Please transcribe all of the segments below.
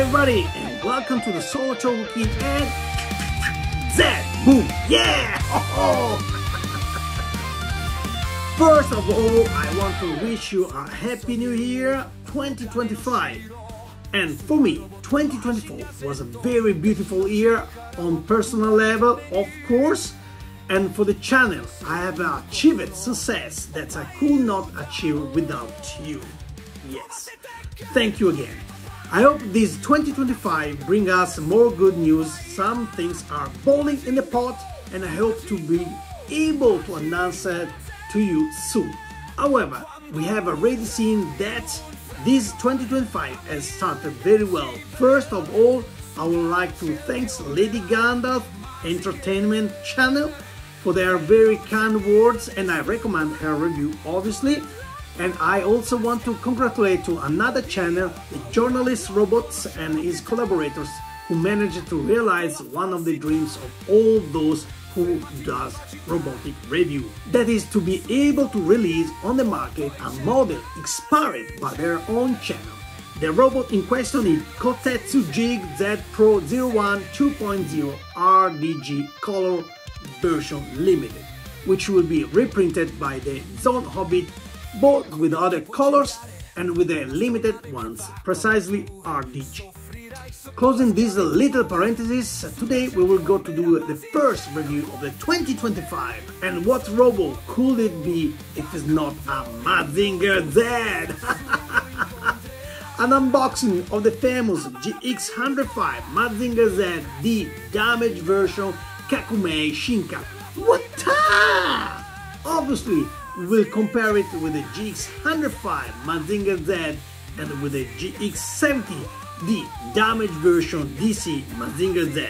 everybody, and welcome to the solo Chogokin and Z. Boom! Yeah! First of all, I want to wish you a happy new year 2025. And for me, 2024 was a very beautiful year on personal level, of course. And for the channel, I have achieved success that I could not achieve without you. Yes, thank you again. I hope this 2025 brings us more good news. Some things are boiling in the pot, and I hope to be able to announce it to you soon. However, we have already seen that this 2025 has started very well. First of all, I would like to thank Lady Gandalf Entertainment channel for their very kind words, and I recommend her review obviously. And I also want to congratulate to another channel, the journalist Robots and his collaborators, who managed to realize one of the dreams of all those who does robotic review. That is to be able to release on the market a model inspired by their own channel. The robot in question is Kotetsu GX Pro 01 2.0 RDG Color Version Limited, which will be reprinted by the Zone Hobbit, both with other colors and with the limited ones, precisely RDG. Closing these little parentheses, today we will go to do the first review of the 2025. And what robot could it be if it's not a Mazinger Z? An unboxing of the famous GX105 Mazinga Z D damaged version Kakumei Shinka. What? Obviously, we will compare it with the GX105 Mazinga Z and with the GX70D damaged version DC Mazinga Z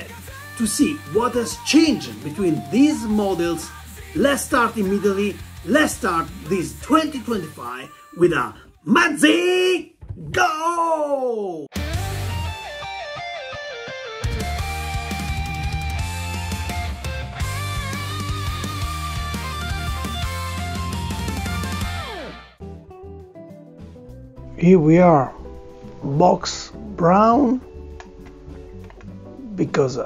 to see what has changed between these models. Let's start immediately. Let's start this 2025 with a Mazinger Go! Here we are, box brown, because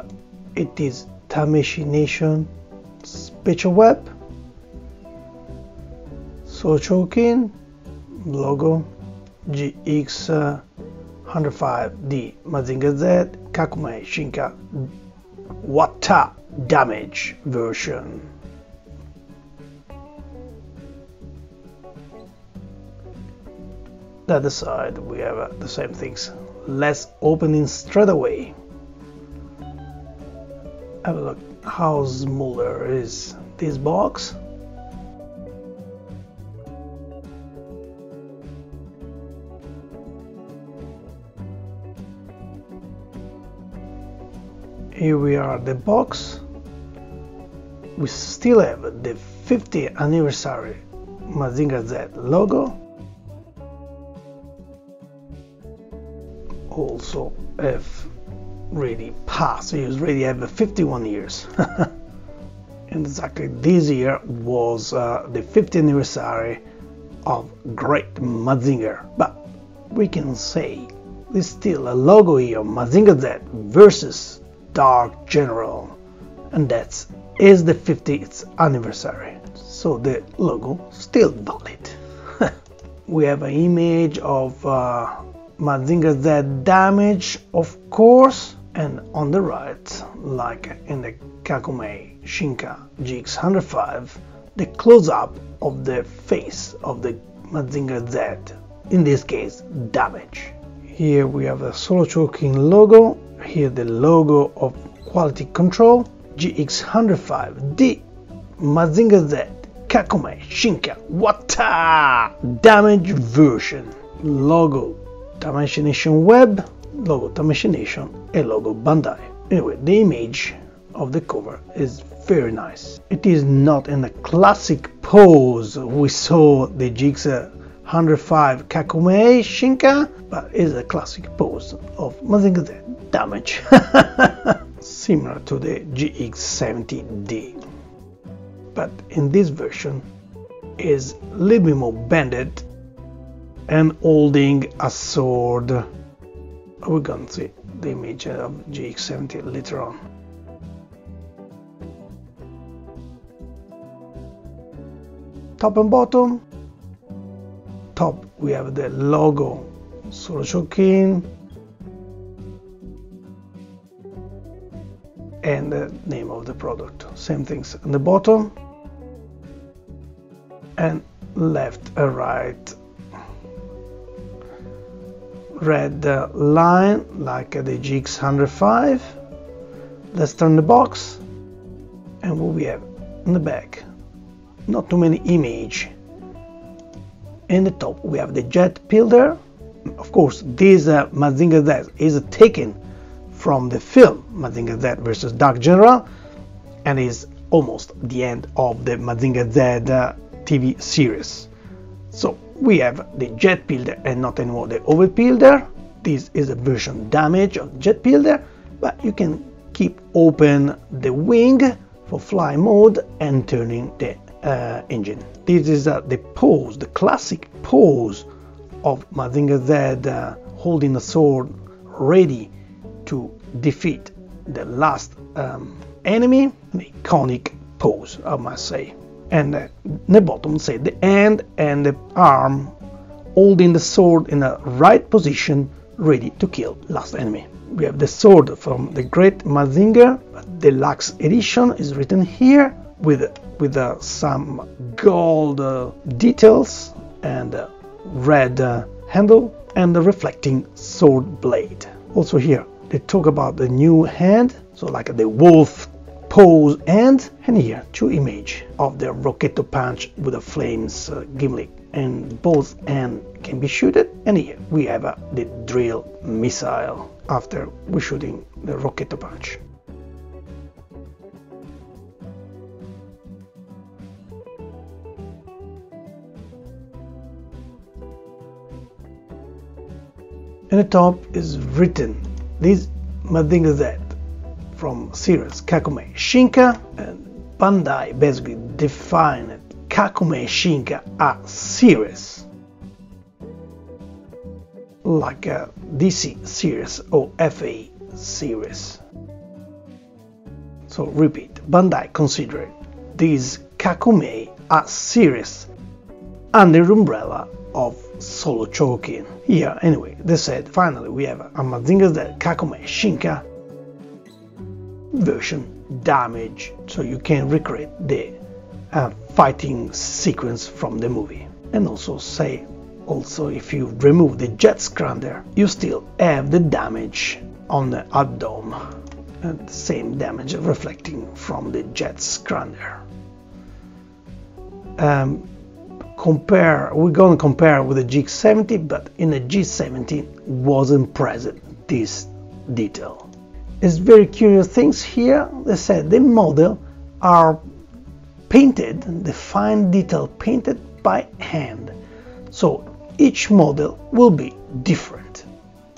it is Tameshi Nation Special Web, Chogokin logo, GX105D Mazinga Z Kakumei Shinka Water damage version. The other side we have the same things. Let's open it straight away. Have a look how smaller is this box. Here we are, the box. We still have the 50th anniversary Mazinga Z logo. Also have really passed, you already have 51 years. And exactly this year was the 50th anniversary of Great Mazinger. But we can say there's still a logo here, Mazinga Z versus Dark General, and that is the 50th anniversary, so the logo still valid. We have an image of Mazinger Z damage, of course, and on the right, like in the Kakumei Shinka GX105, the close-up of the face of the Mazinger Z, in this case damage. Here we have the solo Chogokin logo. Here the logo of quality control, GX105D Mazinga Z Kakumei Shinka Water damage version. Logo Tameshi Nation Web, logo Tameshi Nation, and logo Bandai. Anyway, the image of the cover is very nice. It is not in the classic pose we saw the GX105 Kakumei Shinka, but is a classic pose of Mazinga Z damage, similar to the GX70D. But in this version is a little bit more bended and holding a sword. we're going to see the image of GX70 later on. Top and bottom. Top we have the logo Solo Chogokin and the name of the product. Same things on the bottom, and left and right red line like the GX105. Let's turn the box, and what we have in the back, not too many image. In the top we have the jet builder. Of course, this Mazinger Z is taken from the film Mazinger Z vs Dark General, and is almost the end of the Mazinger Z TV series. So we have the jet builder and not anymore the oval builder. This is a version damage of the jet builder, but you can keep open the wing for fly mode and turning the engine. This is the pose, the classic pose of Mazinger Z holding a sword ready to defeat the last enemy. An iconic pose, I must say. And the bottom say the hand and the arm holding the sword in the right position, ready to kill last enemy. We have the sword from the Great Mazinger Deluxe Edition is written here with some gold details and red handle and the reflecting sword blade. Also here they talk about the new hand, so like the wolf pose hand, and here two image of the Rocchetto punch with the flames gimlet, and both hands can be shooted, and here we have the drill missile after we shooting the Rocchetto punch. And the top is written this Mazinga Z from series Kakumei Shinka, and Bandai basically defined Kakumei Shinka a series like a DC series or FA series. So repeat, Bandai considered this Kakumei a series under the umbrella of Solo Chogokin. Here anyway they said finally we have a Mazinger Z Kakumei Shinka version damage, so you can recreate the fighting sequence from the movie. And also say if you remove the jet scrander you still have the damage on the abdomen, and the same damage reflecting from the jet scrander. We're going to compare with the GX70, but in the G70 wasn't present this detail. It's very curious things here. They said the model are painted, the fine detail painted by hand, so each model will be different.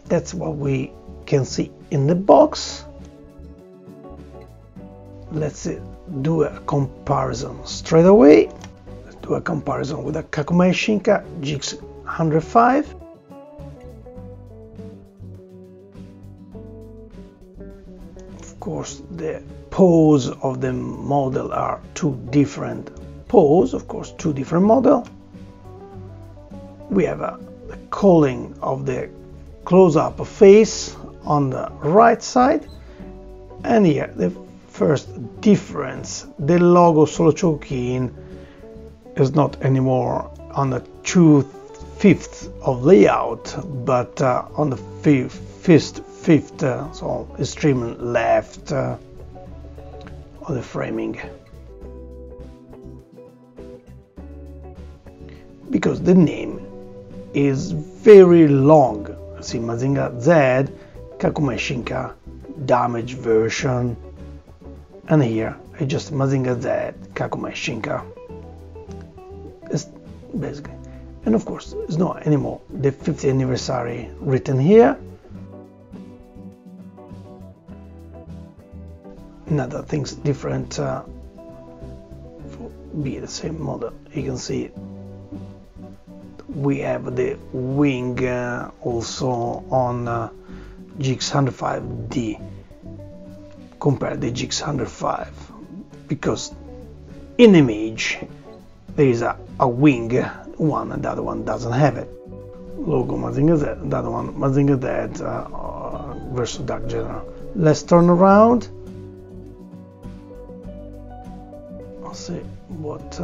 That's what we can see in the box. Let's do a comparison straight away. Let's do a comparison with a Kakumei Shinka GX105. Of course, the pose of the model are two different pose. Of course, two different model. We have the culling of the close-up face on the right side, and here the first difference: the logo Solo Chogokin is not anymore on the 2/5 of layout, but on the fifth, so extreme left of the framing, because the name is very long. See, Mazinga Z Kakumei Shinka damage version, and here it's just Mazinga Z Kakumei Shinka. It's basically, and of course it's not anymore the 50th anniversary written here. Another things different be the same model. You can see we have the wing also on GX105D compared to the GX105, because in the image there is a wing one and the other one doesn't have it. Logo Mazinga Z, the other one Mazinga Z versus Dark General. Let's turn around. I'll see what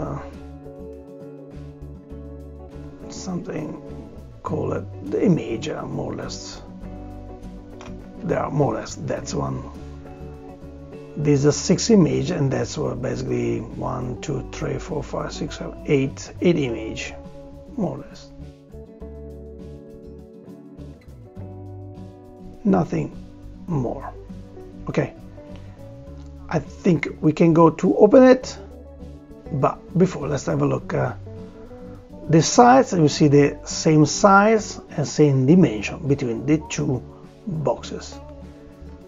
something call it the image, more or less. There are more or less that's one. These are 6 images, and that's what basically 1, 2, 3, 4, 5, 6, 7, 8 image, more or less. Nothing more. Okay, I think we can go to open it, but before let's have a look. The size, you see the same size and same dimension between the two boxes,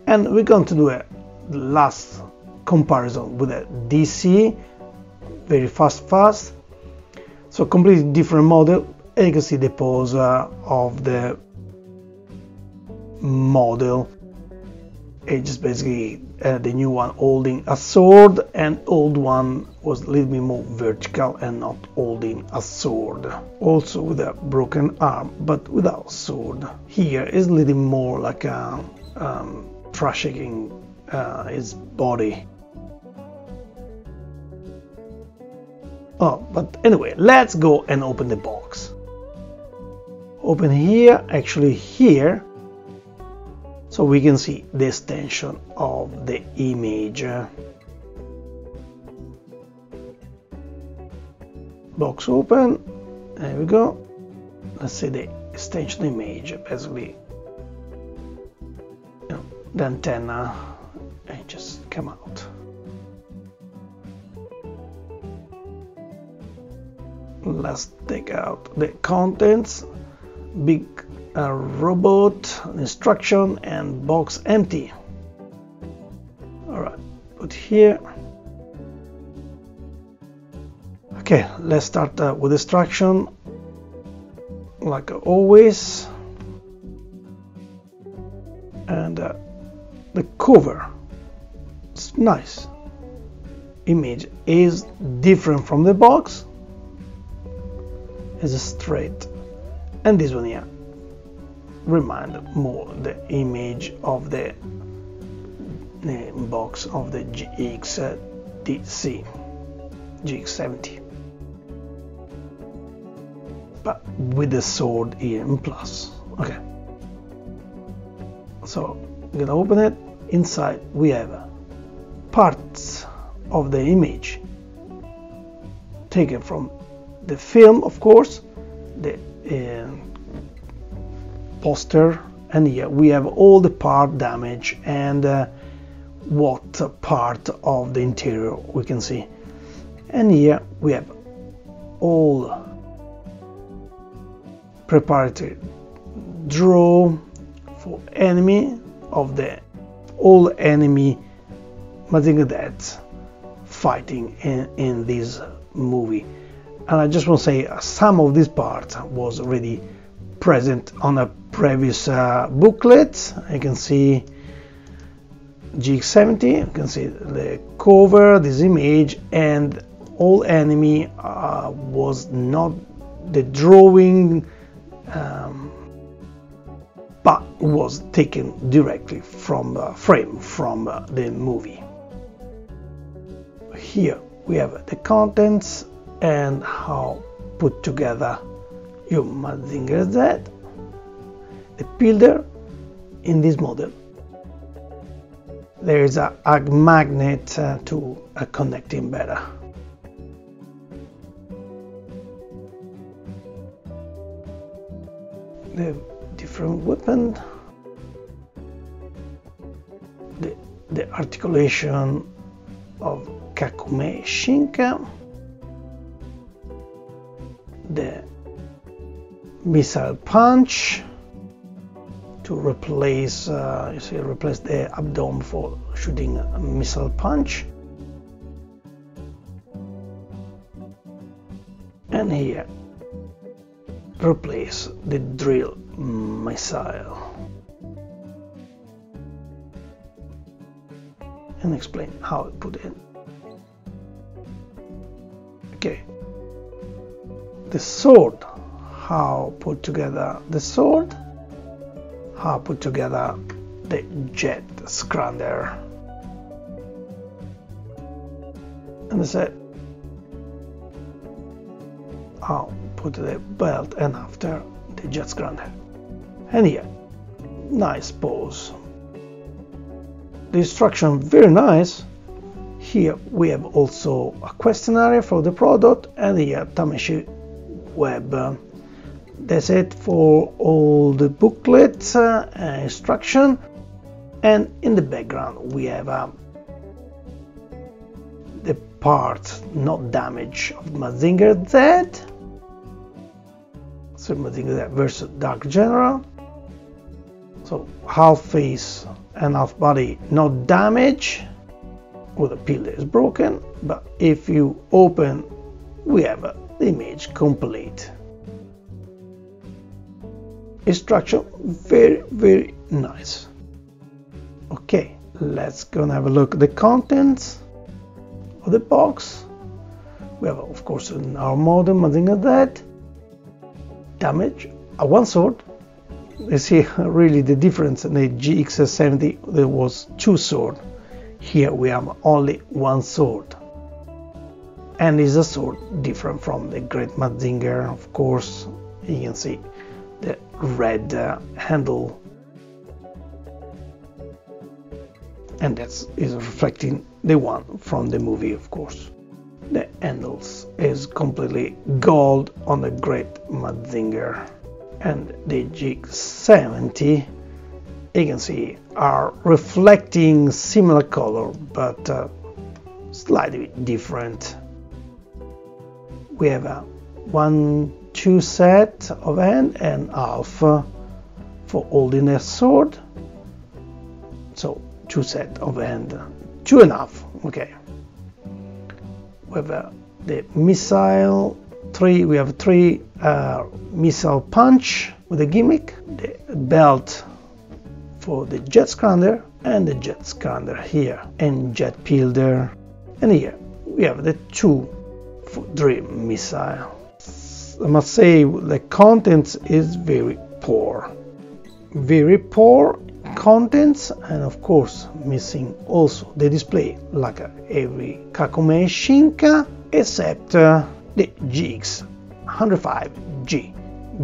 and we're going to do a last comparison with a DC, very fast. So completely different model, and you can see the pose of the model. It's just basically the new one holding a sword, and old one was a little bit more vertical and not holding a sword. Also with a broken arm, but without sword. Here is a little more like a trashing his body. Oh, but anyway, let's go and open the box. Open here, actually here, so we can see the extension of the image. Box open, there we go. Let's see the extension image, basically, you know, the antenna, and just come out. Let's take out the contents. Big robot, instruction, and box empty. Alright, put here. Okay, let's start with instruction, like always. And the cover, it's nice. Image is different from the box. It's straight, and this one here remind more the image of the box of the GX70, but with the sword here in plus. Okay, so I'm gonna open it. Inside we have parts of the image taken from the film, of course, the poster, and here we have all the part damage and what part of the interior we can see. And here we have all preparatory draw for enemy of the all enemy Mazinga Z fighting in this movie. And I just want to say some of this part was already present on a previous booklet. You can see GX70, you can see the cover, this image, and all enemy was not the drawing, but was taken directly from the frame from the movie. Here we have the contents and how put together your Mazinger Z. The pillar in this model, there is a magnet to connect him better. The different weapon, the articulation of Kakumei Shinka, the missile punch to replace, you see, replace the abdomen for shooting a missile punch, and here replace the drill missile. and explain how I put it. Okay, the sword, how put together the sword, how put together the jet scrander, and I said how put the belt and after the jet scrander. And here, nice pose. The instruction very nice. Here we have also a questionnaire for the product, and here Tameshi web. That's it for all the booklets, instruction, and in the background we have the part not damaged of Mazinger Z. So Mazinga Z versus Dark General. So half face and half body not damaged, with the pill is broken, but if you open we have the image complete. Instruction very nice. Okay, let's go and have a look at the contents of the box. We have of course in our model Mazinga Z, damage, one sword. You see really the difference. In the GX70 there was two swords. Here we have only one sword, and is a sword different from the Great Mazinger. Of course, you can see the red handle, and that is reflecting the one from the movie. Of course, the handles is completely gold on the Great Mazinger, and the GX70 you can see are reflecting similar color but slightly different. We have a 1-2 set of hand and half for holding a sword, so 2 set of hand, 2.5. Okay, we have the missile 3. We have 3 missile punch with a gimmick, the belt for the jet scrander and the jet scrander here, and jet peel there, and here we have the 2 for dream missile. I must say the contents is very poor contents, and of course missing also the display like every Kakumei Shinka except the GX105D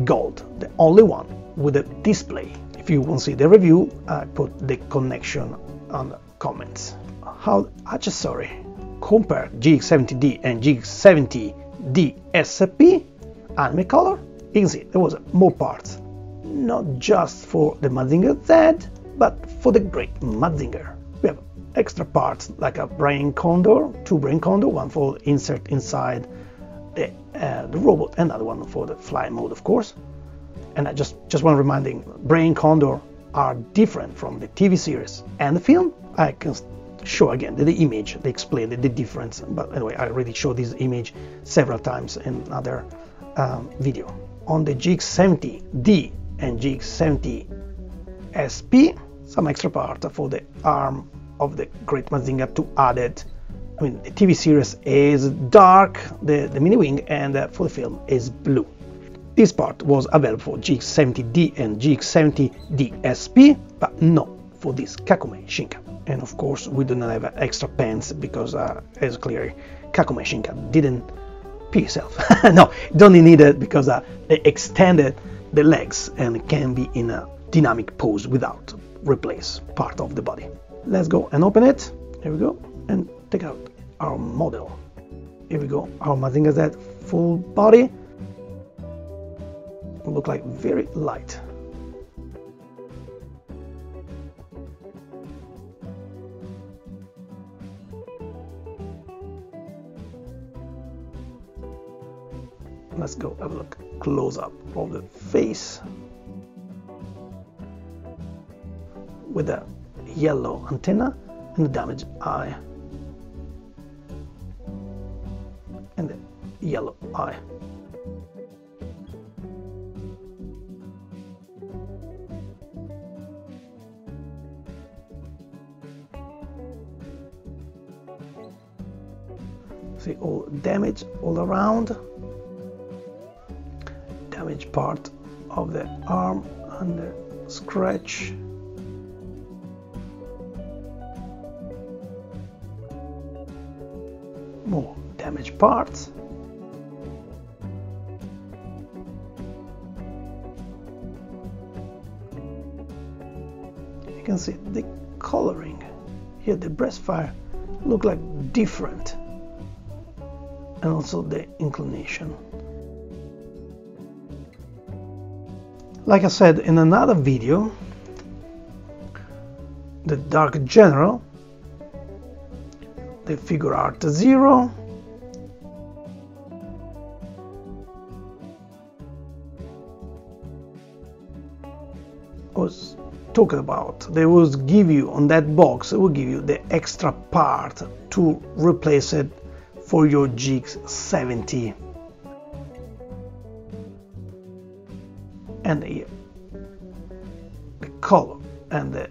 Gold, the only one with a display. If you want to see the review, I put the connection on the comments. How accessory compare GX70D and GX70D SP anime color. You can see there was more parts, not just for the Mazinger Z, but for the Great Mazinger. We have extra parts like a brain condor, 2 brain condor, one for insert inside the robot, and another one for the fly mode, of course. And I just want reminding, brain condor are different from the TV series and the film. I can show again the image, they explain the difference, but anyway, I already showed this image several times in another video. On the GX70D and GX70 SP, some extra part for the arm of the Great Mazinger to add it. I mean, the TV series is dark, the mini wing, and for the film is blue. This part was available for GX70D and GX70D SP, but not for this Kakumei Shinka. And of course, we do not have extra pants because, as clear, Kakumei Shinka didn't pee himself. No, don't need it because they extended the legs and can be in a dynamic pose without replace part of the body. Let's go and open it. Here we go, and take out our model. Here we go, our Mazinga Z full body. Look like very light. Let's go have a look close up of the face with a yellow antenna and the damaged eye and the yellow eye. See all damage all around. Damaged part of the arm and the scratch. More damaged parts. You can see the coloring here, the breastfire look like different, and also the inclination. Like I said in another video, the Dark General, the figure art 0, was talking about. They will give you on that box, it will give you the extra part to replace it for your GX70. And here, the color and the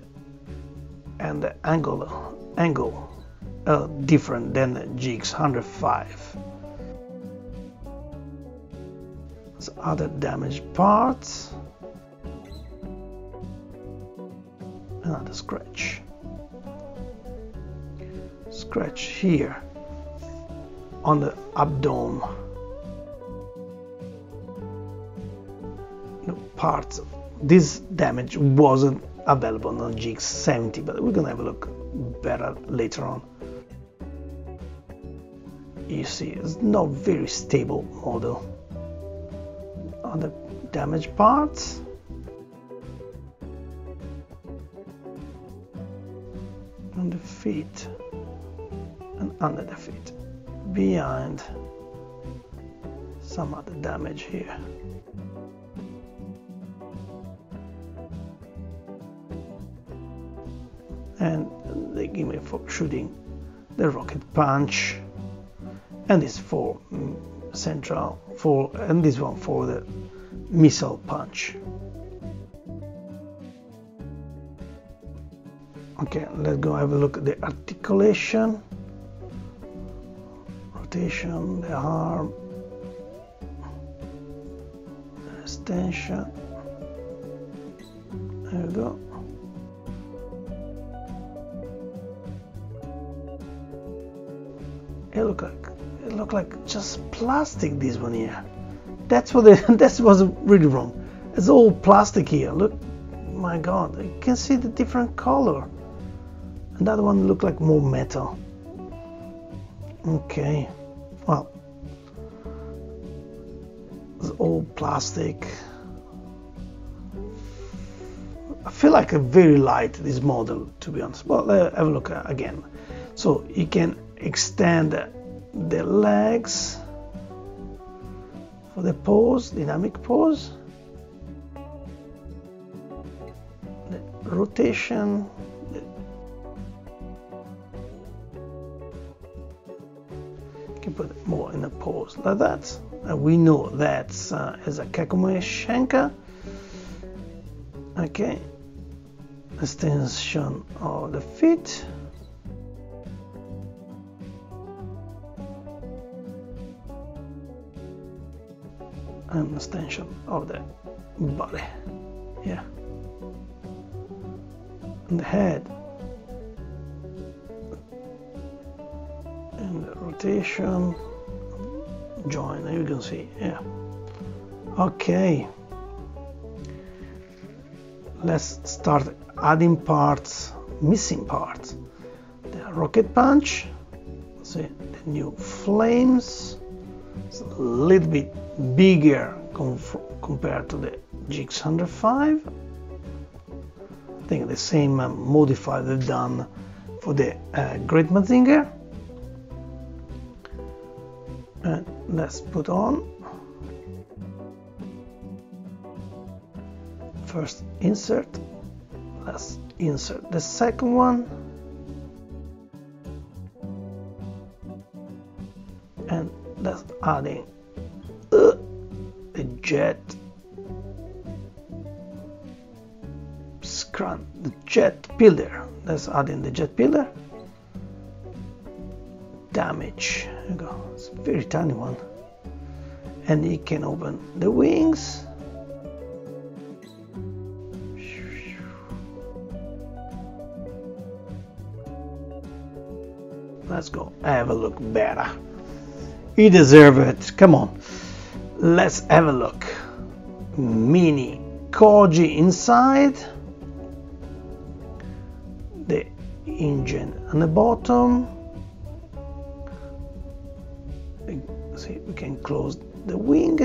angle are different than the GX105. So other damaged parts. Another scratch here on the abdomen. No parts. This damage wasn't available on GX70, but we're gonna have a look better later on. You see, it's not very stable model. On the damaged parts. On the feet and under the feet, behind some other damage here. And they give me for shooting the rocket punch, and this for central and this one for the missile punch. Okay, let's go have a look at the articulation, rotation, the arm, the extension. There we go. It look like just plastic, this one here. That's what that was really wrong. It's all plastic here. Look, my God, you can see the different color. And that one looked like more metal. Okay, well, it's all plastic. I feel like a very light, this model, to be honest. Well, let's have a look again. So you can extend the legs for the pose, dynamic pose, the rotation. Can put it more in a pose like that. We know that's as a Kakumei Shinka. Okay, extension of the feet. And extension of the body. Yeah. And the head. And the rotation, join, you can see, yeah. Okay, let's start adding parts, missing parts. The rocket punch, see the new flames, it's a little bit bigger compared to the GX105. I think the same modified they've done for the Great Mazinger. And let's put on first insert. Let's insert the second one, and let's adding the jet the jet pillar. Let's add in the jet pillar. Damage There you go. It's a very tiny one. And you can open the wings. Let's go have a look better. You deserve it. Come on. Let's have a look. Mini Koji inside. The engine on the bottom. See, we can close the wing.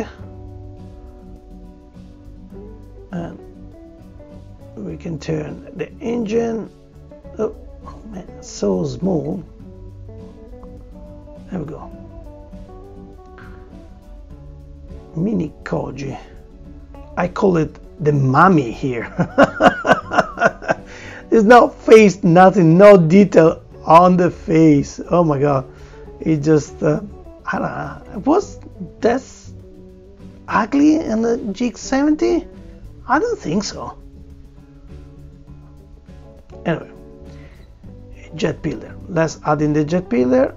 And we can turn the engine. Oh man, it's so small. There we go. Mini Koji. I call it the mummy here. There's no face, nothing, no detail on the face. Oh my god. It just, I don't know. Was that ugly in the GX70? I don't think so. Anyway. Jet pillar. Let's add in the jet pillar.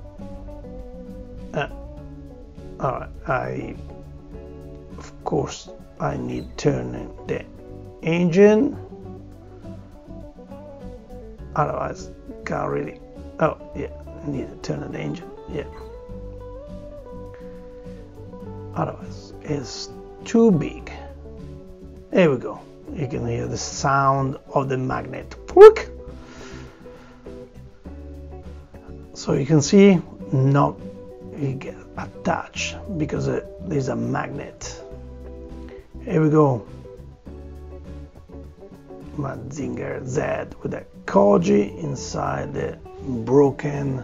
Alright, of course I need turning the engine, otherwise can't really. Oh yeah, need to turn the engine, yeah, otherwise it's too big. There we go. You can hear the sound of the magnet. So you can see not you get attached because there's a magnet. Here we go. Mazinger Z with a Koji inside the broken.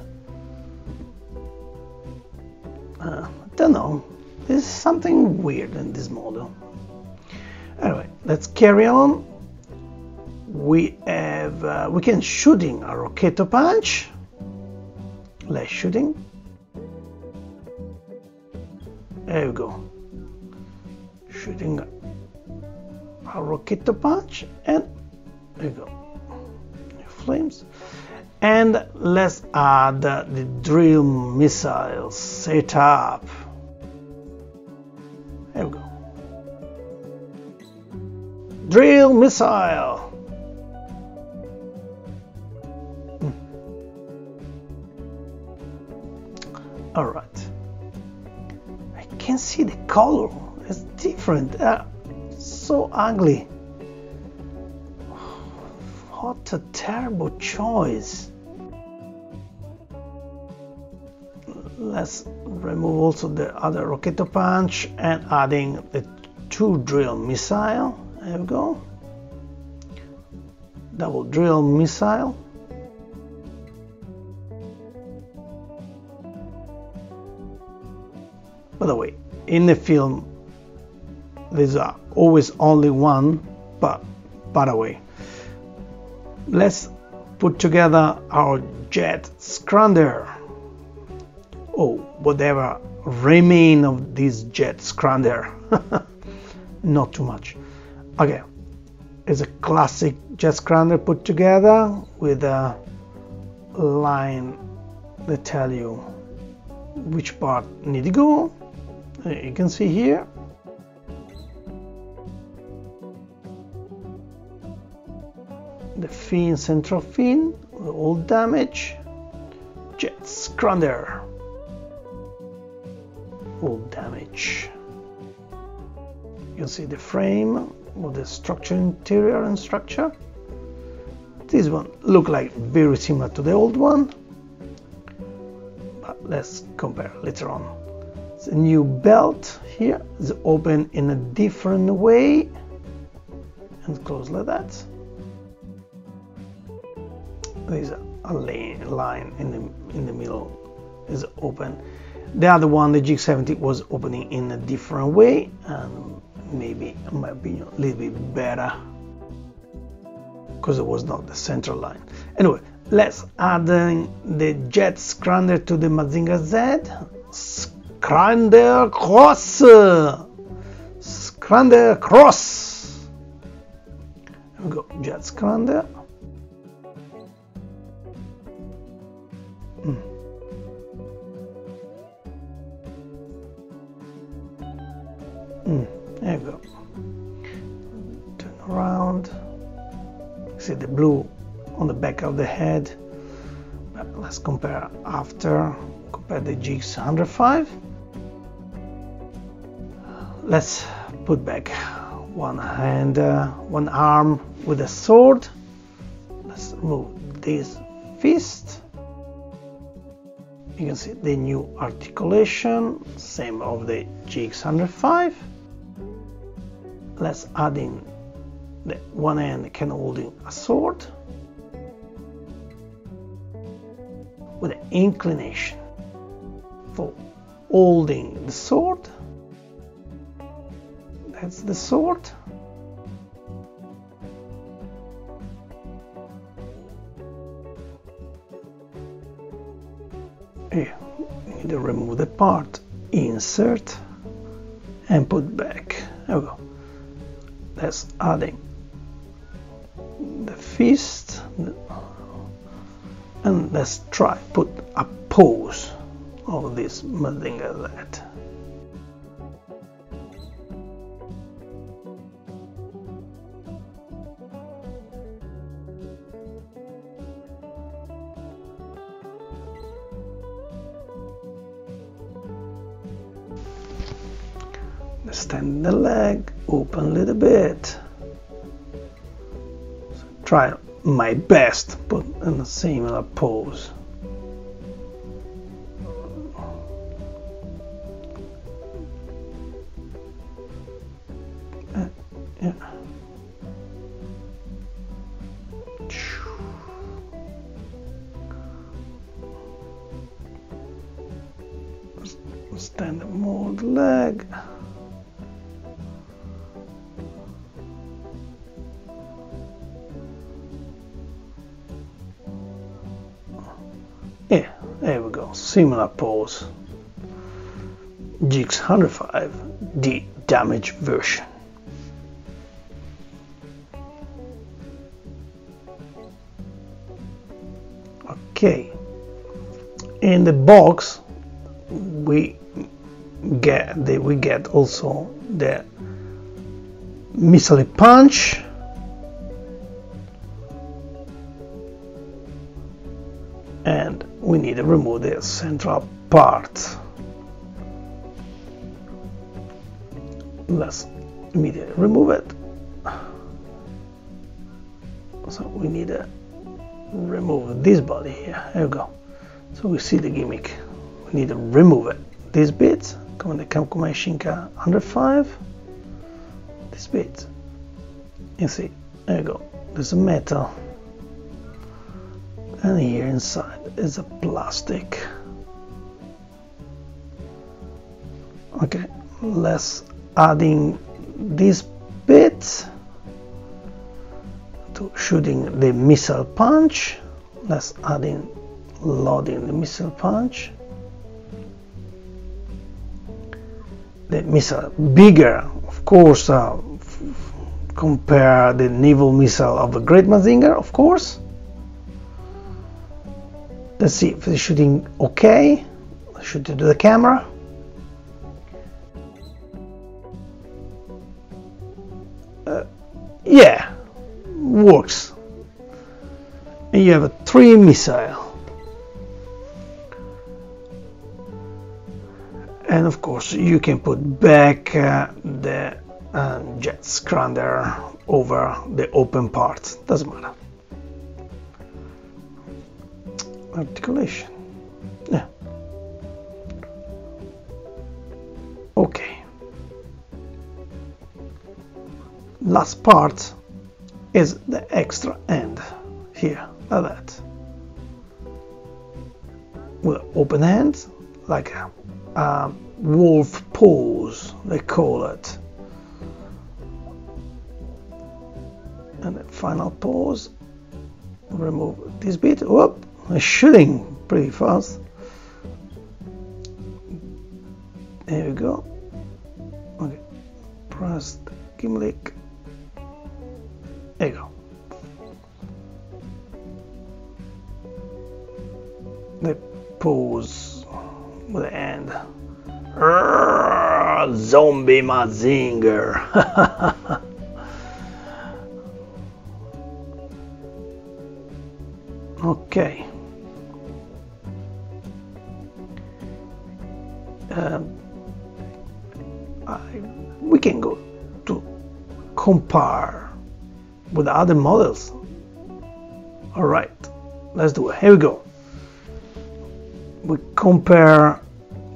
I don't know. There's something weird in this model. Anyway, let's carry on. We have we can shooting a Rocket Punch. Let's shooting. There we go. Shooting a Rocket Punch, and there you go. Flames. And let's add the drill missile setup. There we go. Drill missile. All right. I can see the color. It's different. So ugly. What a terrible choice. Let's remove also the other Rocket Punch and adding the 2 drill missile. There we go. Double drill missile. By the way, in the film there's always only one, but by the way, let's put together our jet scrounder. Oh, whatever remain of this jet scrounder. Not too much. Okay, it's a classic jet scrounder put together with a line that tell you which part need to go. You can see here. The fin, central fin, all damage. Jet scrounder. All damage. You can see the frame with the structure, interior and structure. This one look like very similar to the old one, but let's compare later on. It's a new belt here. It's open in a different way and closed like that. There's a line in the middle is open. The other one, the GX70, was opening in a different way, and maybe, in my opinion, a little bit better because it was not the central line. Anyway, let's add the jet scrounder to the Mazinga Z. Scrounder cross! Scrounder cross! There we go, jet scrounder. around. See the blue on the back of the head. But let's compare after. Compare the GX105. Let's put back one hand, one arm with a sword. Let's remove this fist. You can see the new articulation, same of the GX105. Let's add in the one hand can holding a sword with an inclination for holding the sword. That's the sword. Here, you need to remove the part, insert, and put back. There we go. Let's adding the fist, and let's try put a pose of this Mazinga Z. Extend the leg, open a little bit. So try my best to put in a similar pose. Yeah. Stand more the leg. Yeah, there we go, similar pose. GX105D damage version. Okay, in the box we get also the missile punch, and we need to remove the central part. Let's immediately remove it. So we need to remove this body here. There we go. So we see the gimmick. We need to remove it. This bit, come on the Kakumei Shinka 105. This bit. You see, there you go. There's a metal. And here inside is a plastic. Okay, let's adding this bit to shooting the missile punch. Let's adding loading the missile punch. The missile bigger, of course, compare the naval missile of the Great Mazinger, of course. Let's see if it's shooting okay. Shoot it to the camera. Yeah, works. And you have a 3 missile. And of course you can put back the jet scrander over the open part. Doesn't matter. Articulation. Yeah. Okay. Last part is the extra end here, like that. With open hand, like a wolf pose, they call it. And the final pose, remove this bit. Whoop, it's shooting pretty fast. There we go. Okay, press the gimmick. There you go. The pose with the hand. Zombie Mazinger. Okay. We can go to compare with other models. All right, let's do it. Here we go. We compare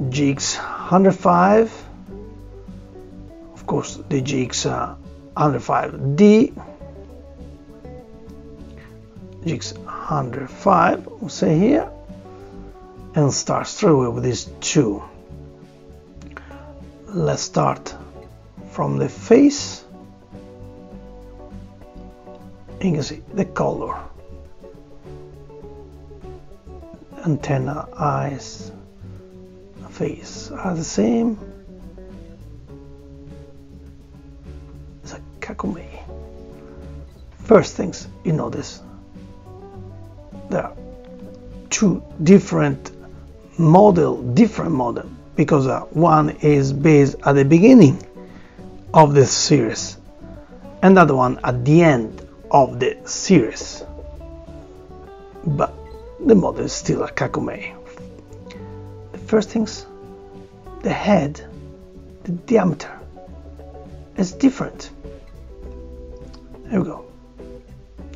GX105, of course, the GX105D, GX105, we'll say here, and start straight away with these two. Let's start from the face. You can see the color, antenna, eyes, face are the same. It's a Kakumei. First things you notice, there are two different model, because one is based at the beginning of the series and the other one at the end of the series, but the model is still a Kakumei. The first things, the head, the diameter is different. Here we go.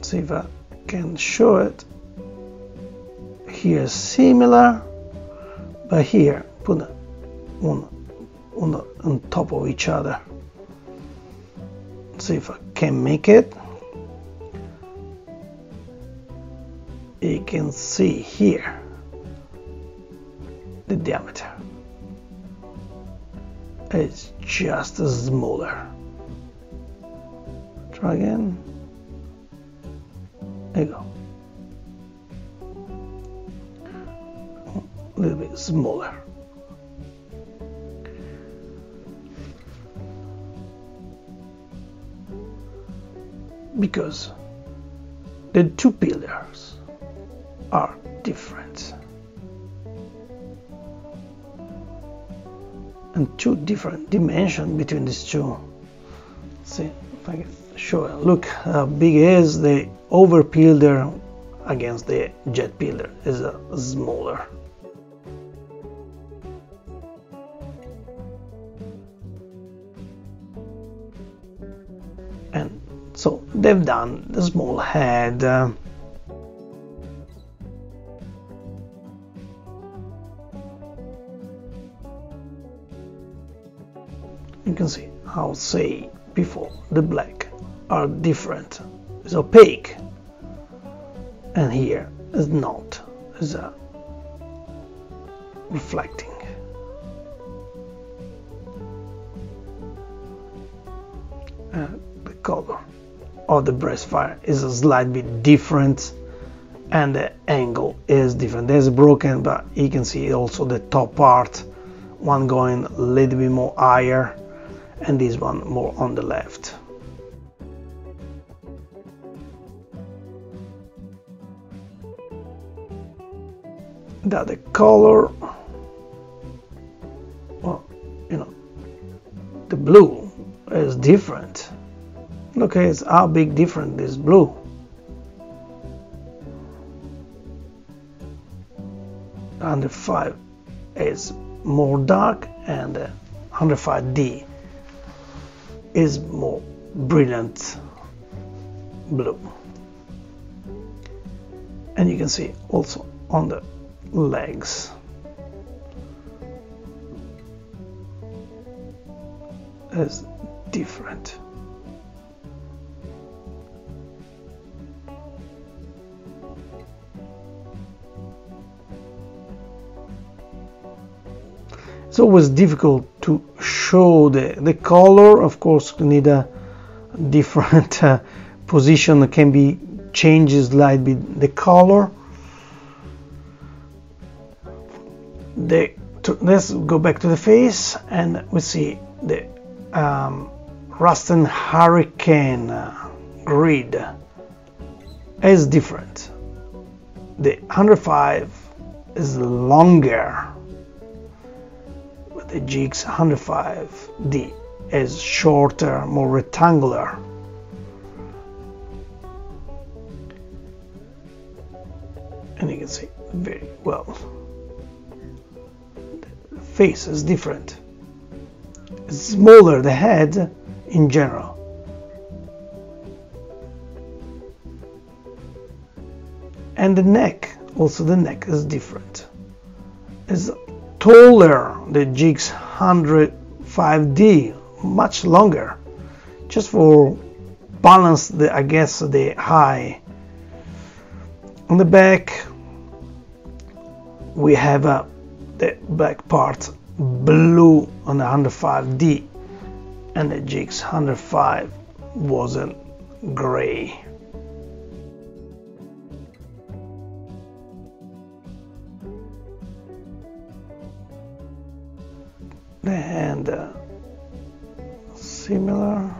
See if I can show it. Here similar, but here put one on top of each other. See if I can make it. You can see here the diameter. It's just smaller. Try again. There you go. A little bit smaller. Because the two pillars are different and two different dimensions between these two. See if I can show you. Look how big is the over pillar against the jet pillar is smaller. And so they've done the small head. You can see, I'll say before, the black are different, it's opaque, and here is not, is reflecting. The color of the breastfire is slightly different, and the angle is different. There's broken, but you can see also the top part, one going a little bit more higher, and this one more on the left. The color, well, you know, the blue is different. Look at how big different this blue. Under 5 is more dark, and the 105D is more brilliant blue. And you can see also on the legs is different. It's always difficult to show the color. Of course, you need a different position, can be changes slightly the color. Let's go back to the face, and we see the Rusten Hurricane grid is different. The 105 is longer, but the GX105D is shorter, more rectangular. and you can see very well the face is different. It's smaller, the head in general. And the neck, also the neck is different. It's taller, the GX105D, much longer, just for balance the, I guess, the high. On the back we have the back part blue on the 105D, and the GX105 wasn't gray. The hand similar.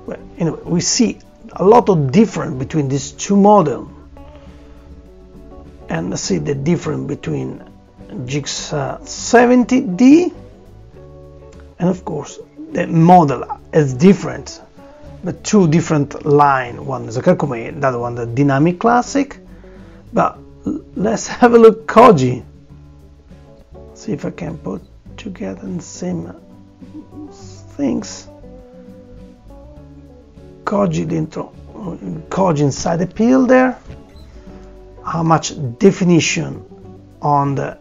Well, anyway, we see a lot of difference between these two models, and see the difference between GX70D, and of course the model is different, but two different line. One is a Kakumei, the other one the Dynamic Classic. But let's have a look Chogokin. See if I can put together the same things. Chogokin inside the peel there. How much definition on the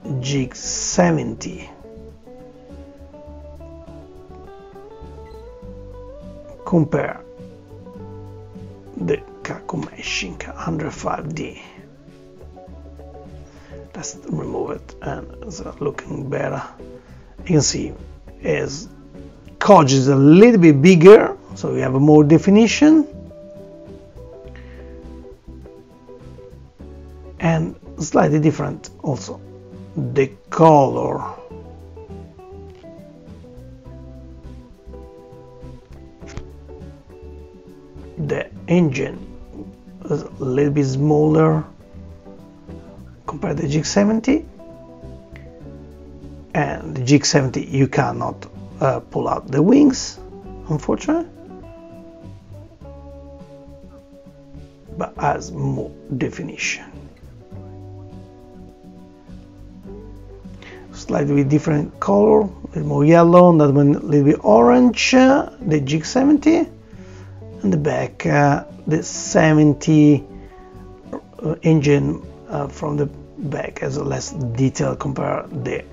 GX70 compare the Kakumei Shinka 105D. Let's remove it, and it's looking better. You can see as Chogokin is a little bit bigger, so we have more definition, and slightly different also the color. The engine is a little bit smaller compared to the GX70, and the GX70 you cannot pull out the wings, unfortunately, but has more definition. Slightly different color, a little more yellow, that one a little bit orange, the GX70, and the back the 70 engine from the back has a less detail compared the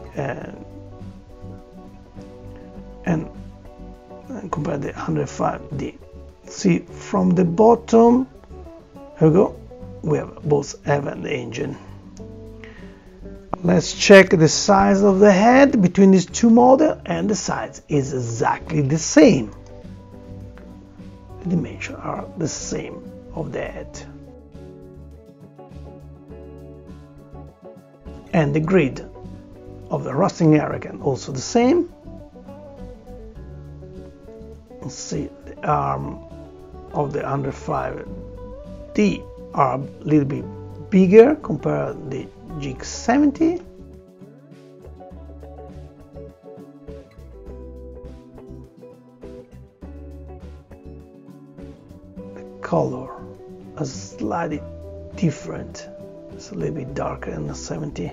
and compare the 105D. See from the bottom, here we go, we have both have the engine. Let's check the size of the head between these two models, and the size is exactly the same. The dimensions are the same of the head. And the grid of the rusting area can also the same. Let's see, the arm of the 105D are a little bit bigger compared to the GX70. The color is slightly different. It's a little bit darker than the 70.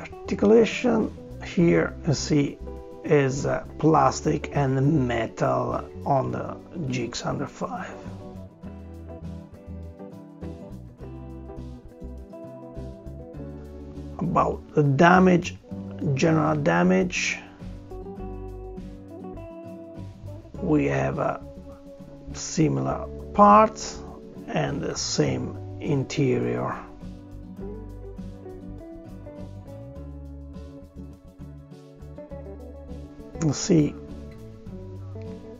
Articulation here you see is plastic and metal on the GX105. About the damage, general damage, we have similar parts and the same interior. You see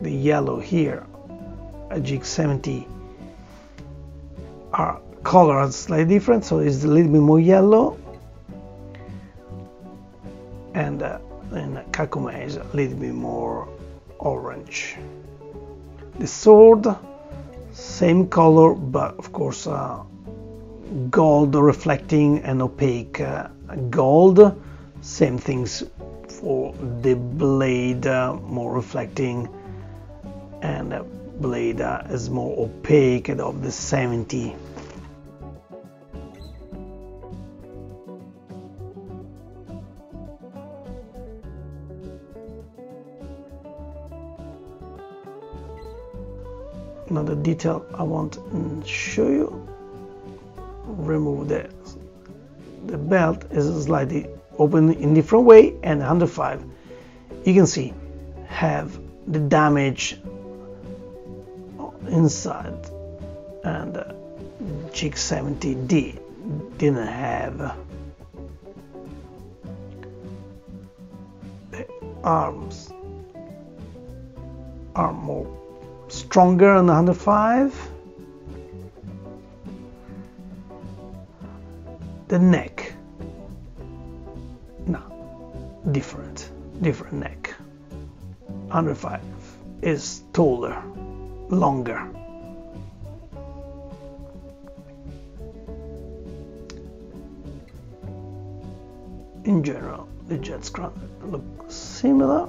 the yellow here, a GX70 are color is slightly different, so it's a little bit more yellow, and in Kakumei is a little bit more orange. The sword, same color, but of course gold reflecting and opaque gold. Same things for the blade more reflecting, and the blade is more opaque of the 70. Another detail I want to show you: remove the belt is slightly open in different way, and 105 you can see have the damage inside, and GX105D didn't have. The arms are more stronger on the 105. The neck, no, different neck. 105 is taller, longer. In general, the jet scrum look similar.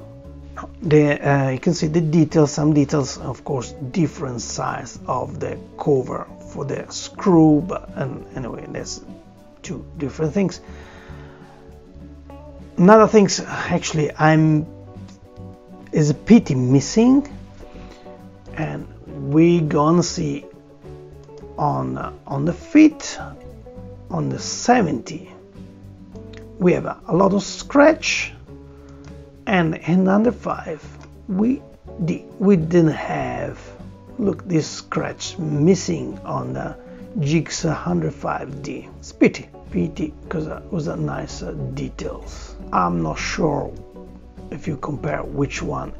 You can see the details, some details, of course, different size of the cover for the screw, but anyway, that's two different things. Another things actually is a pity missing, and we gonna see on the feet on the 70 we have a lot of scratch, and in under 5 we didn't have. Look, this scratch missing on the GX105D. It's pity because it was a nice details. I'm not sure if you compare which one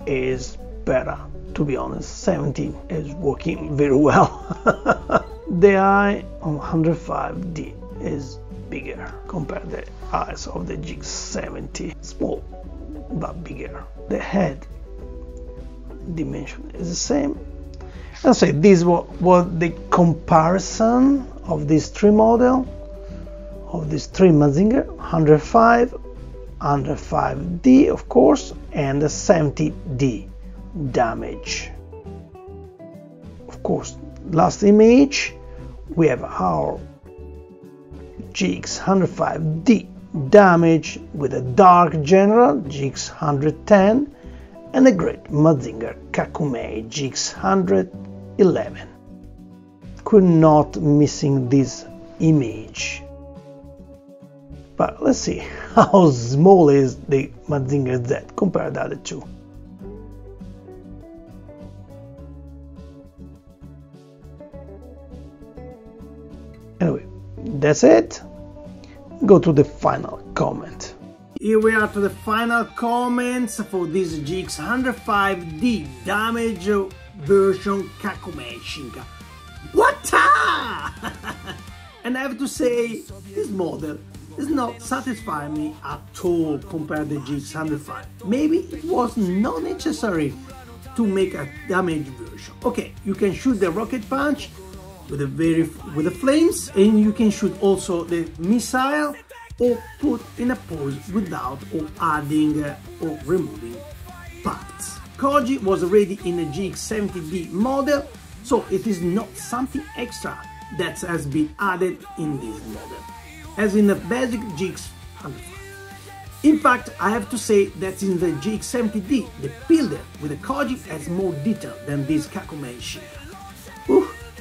is better. To be honest, 70 is working very well. The eye on 105D is bigger compared to the eyes of the GX70. Small but bigger. The head dimension is the same. And so this was the comparison of these three models, of these three Mazinger: 105, 105D of course, and the 70D damage. Of course, last image we have our GX105D damage with a dark general GX110 and a great Mazinger Kakumei GX111. Could not missing this image. But let's see how small is the Mazinger Z compared to the other two. Anyway, that's it. Go to the final comment. Here we are to the final comments for this GX105D damage version Kakumei Shinka. What? And I have to say, this model is not satisfying me at all compared to the GX105. Maybe it was not necessary to make a damage version. Okay, you can shoot the rocket punch with the flames, and you can shoot also the missile, or put in a pose without or adding or removing parts. Koji was already in a GX70D model, so it is not something extra that has been added in this model, as in the basic GX105. In fact, I have to say that in the GX70D, the builder with the Koji has more detail than this Kakumei Shinka.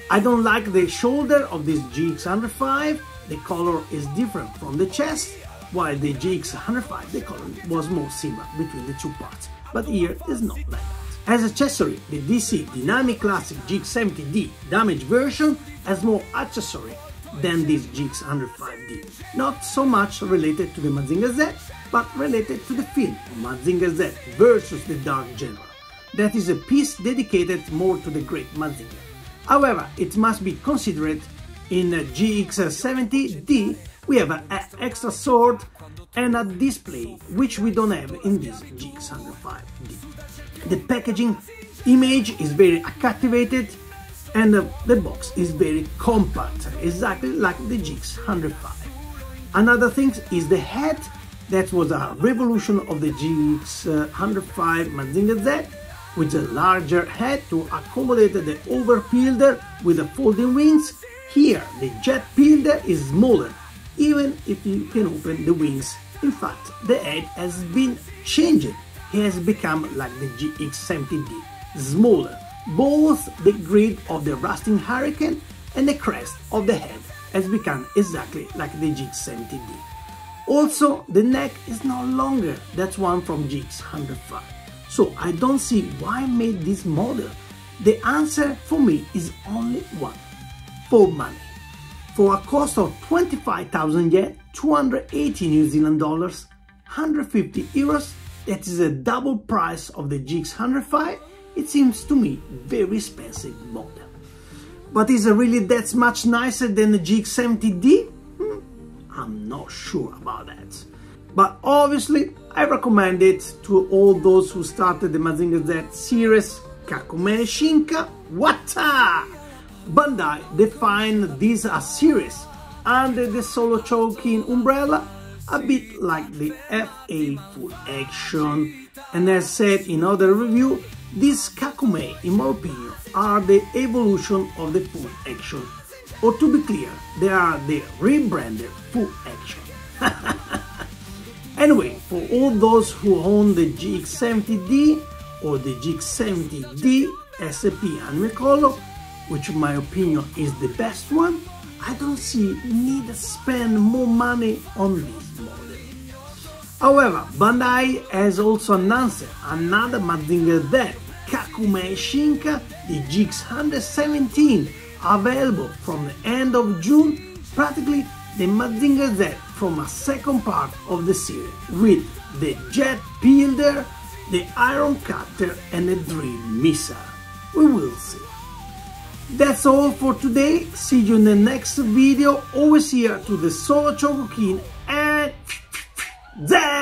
I don't like the shoulder of this GX105. The color is different from the chest, while the GX105, the color was more similar between the two parts, but here is not like that. As accessory, the DC Dynamic Classic GX70D damage version has more accessory than this GX105D. Not so much related to the Mazinger Z, but related to the film Mazinger Z versus the Dark General. That is a piece dedicated more to the great Mazinger. However, it must be considered in GX70D we have an extra sword and a display which we don't have in this GX105D. The packaging image is very captivated, and the box is very compact, exactly like the GX105. Another thing is the head That was a revolution of the GX105 Mazinga Z, with a larger head to accommodate the overbuilder with the folding wings. Here the jet builder is smaller, even if you can open the wings. In fact, the head has been changed. It has become like the GX105D, smaller. Both the grid of the rusting hurricane and the crest of the head has become exactly like the GX105D. Also, the neck is no longer that one from GX105. So I don't see why I made this model. The answer for me is only one: for money. For a cost of 25,000 yen, 280 New Zealand dollars, 150 euros, that is a double price of the GX105, it seems to me very expensive model. But is it really that much nicer than the GX105D? I'm not sure about that. But obviously, I recommend it to all those who started the Mazinger Z series. Kakumei Shinka, wata! Bandai defined this as series under the solo Chogokin umbrella, a bit like the FA full action. And as said in other review, these Kakumei, in my opinion, are the evolution of the full action. Or to be clear, they are the rebranded full action. Anyway, for all those who own the GX105D or the GX105D SAP anime color, which in my opinion is the best one, I don't see need to spend more money on this model. However, Bandai has also announced another Mazinger Z Kakumei Shinka, the GX117, available from the end of June, practically the Mazinger Z from a second part of the series, with the jet builder, the iron cutter and the drill missile. We will see. That's all for today. See you in the next video. Always here to the solo Chogokin and Z.